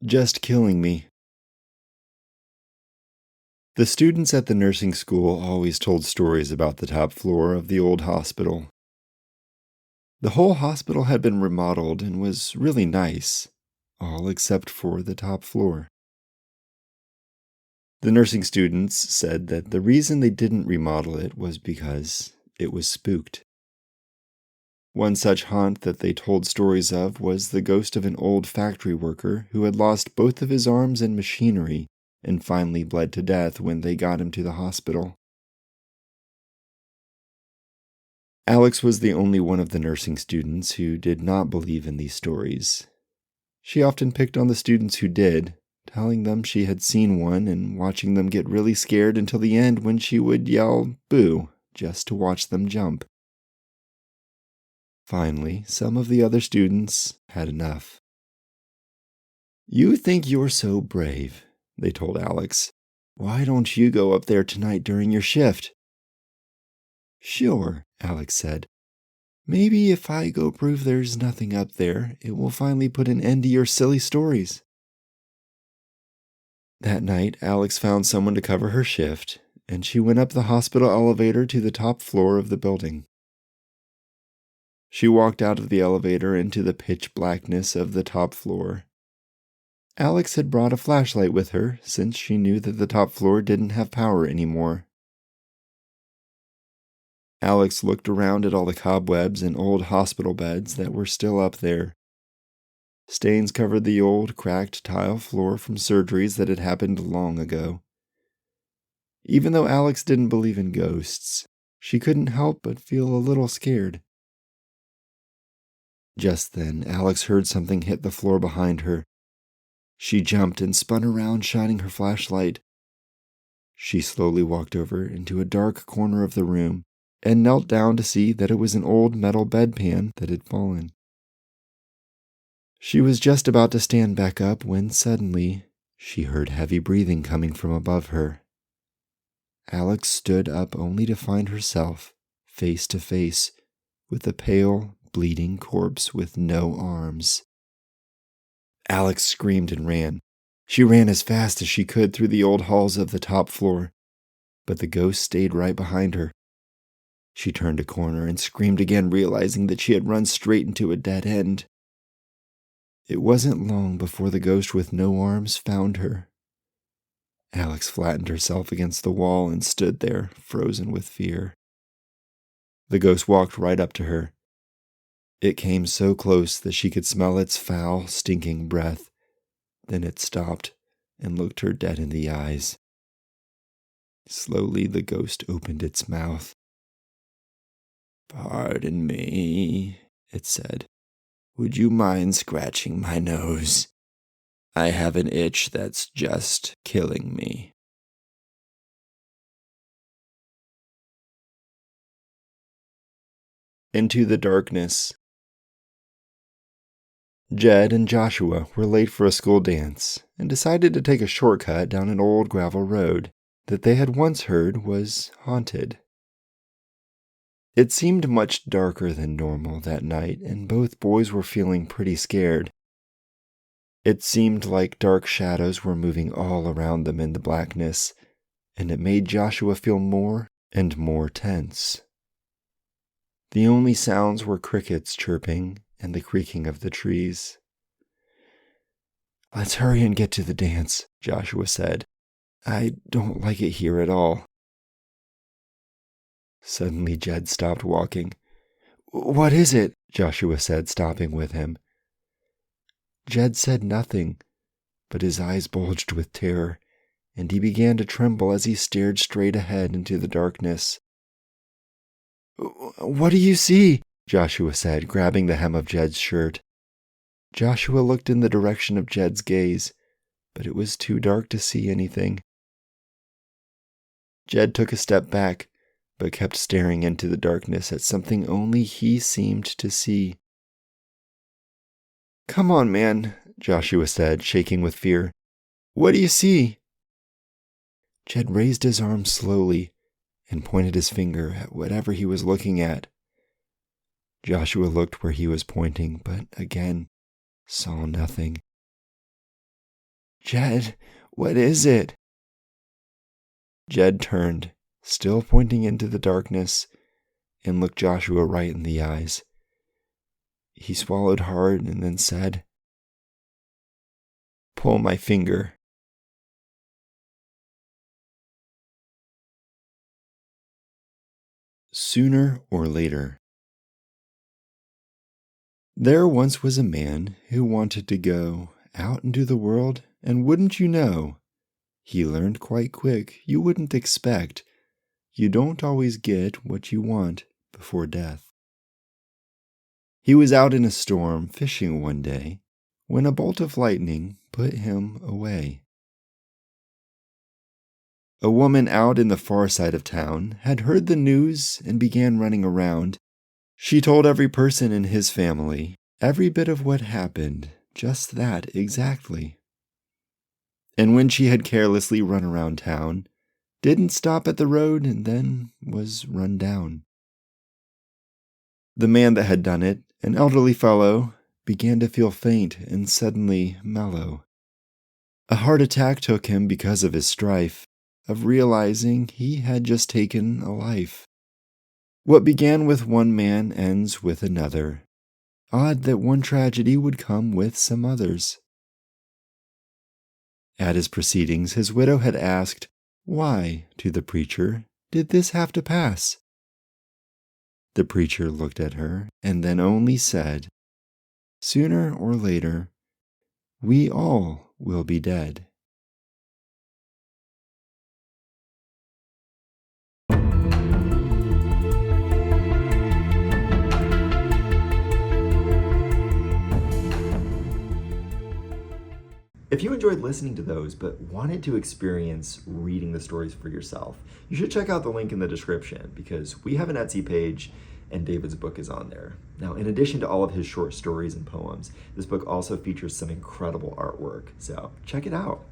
just killing me. The students at the nursing school always told stories about the top floor of the old hospital. The whole hospital had been remodeled and was really nice, all except for the top floor. The nursing students said that the reason they didn't remodel it was because it was spooked. One such haunt that they told stories of was the ghost of an old factory worker who had lost both of his arms and machinery and finally bled to death when they got him to the hospital. Alex was the only one of the nursing students who did not believe in these stories. She often picked on the students who did, telling them she had seen one and watching them get really scared until the end when she would yell, "Boo," just to watch them jump. Finally, some of the other students had enough. "You think you're so brave," they told Alex. "Why don't you go up there tonight during your shift?" "Sure," Alex said. "Maybe if I go prove there's nothing up there, it will finally put an end to your silly stories." That night, Alex found someone to cover her shift, and she went up the hospital elevator to the top floor of the building. She walked out of the elevator into the pitch blackness of the top floor. Alex had brought a flashlight with her since she knew that the top floor didn't have power anymore. Alex looked around at all the cobwebs and old hospital beds that were still up there. Stains covered the old, cracked tile floor from surgeries that had happened long ago. Even though Alex didn't believe in ghosts, she couldn't help but feel a little scared. Just then, Alex heard something hit the floor behind her. She jumped and spun around, shining her flashlight. She slowly walked over into a dark corner of the room and knelt down to see that it was an old metal bedpan that had fallen. She was just about to stand back up when suddenly she heard heavy breathing coming from above her. Alex stood up only to find herself face to face with a pale, bleeding corpse with no arms. Alex screamed and ran. She ran as fast as she could through the old halls of the top floor, but the ghost stayed right behind her. She turned a corner and screamed again, realizing that she had run straight into a dead end. It wasn't long before the ghost with no arms found her. Alex flattened herself against the wall and stood there, frozen with fear. The ghost walked right up to her. It came so close that she could smell its foul, stinking breath. Then it stopped and looked her dead in the eyes. Slowly, the ghost opened its mouth. "Pardon me," it said. "Would you mind scratching my nose? I have an itch that's just killing me." Into the darkness. Jed and Joshua were late for a school dance and decided to take a shortcut down an old gravel road that they had once heard was haunted. It seemed much darker than normal that night, and both boys were feeling pretty scared. It seemed like dark shadows were moving all around them in the blackness, and it made Joshua feel more and more tense. The only sounds were crickets chirping and the creaking of the trees. "Let's hurry and get to the dance," Joshua said. "I don't like it here at all." Suddenly, Jed stopped walking. "What is it?" Joshua said, stopping with him. Jed said nothing, but his eyes bulged with terror, and he began to tremble as he stared straight ahead into the darkness. "What do you see?" Joshua said, grabbing the hem of Jed's shirt. Joshua looked in the direction of Jed's gaze, but it was too dark to see anything. Jed took a step back, but kept staring into the darkness at something only he seemed to see. "Come on, man," Joshua said, shaking with fear. "What do you see?" Jed raised his arm slowly and pointed his finger at whatever he was looking at. Joshua looked where he was pointing, but again saw nothing. Jed, what is it? Jed turned, still pointing into the darkness, and looked Joshua right in the eyes. He swallowed hard and then said, "Pull my finger." Sooner or later. There once was a man who wanted to go out into the world, and wouldn't you know, he learned quite quick you wouldn't expect. You don't always get what you want before death. He was out in a storm fishing one day when a bolt of lightning put him away. A woman out in the far side of town had heard the news and began running around. She told every person in his family every bit of what happened, just that exactly. And when she had carelessly run around town, didn't stop at the road and then was run down. The man that had done it, an elderly fellow, began to feel faint and suddenly mellow. A heart attack took him because of his strife of realizing he had just taken a life. What began with one man ends with another. Odd that one tragedy would come with some others. At his proceedings, his widow had asked, "Why, to the preacher, did this have to pass?" The preacher looked at her and then only said, "Sooner or later, we all will be dead." If you enjoyed listening to those but wanted to experience reading the stories for yourself, you should check out the link in the description because we have an Etsy page and David's book is on there. Now, in addition to all of his short stories and poems, this book also features some incredible artwork, so check it out.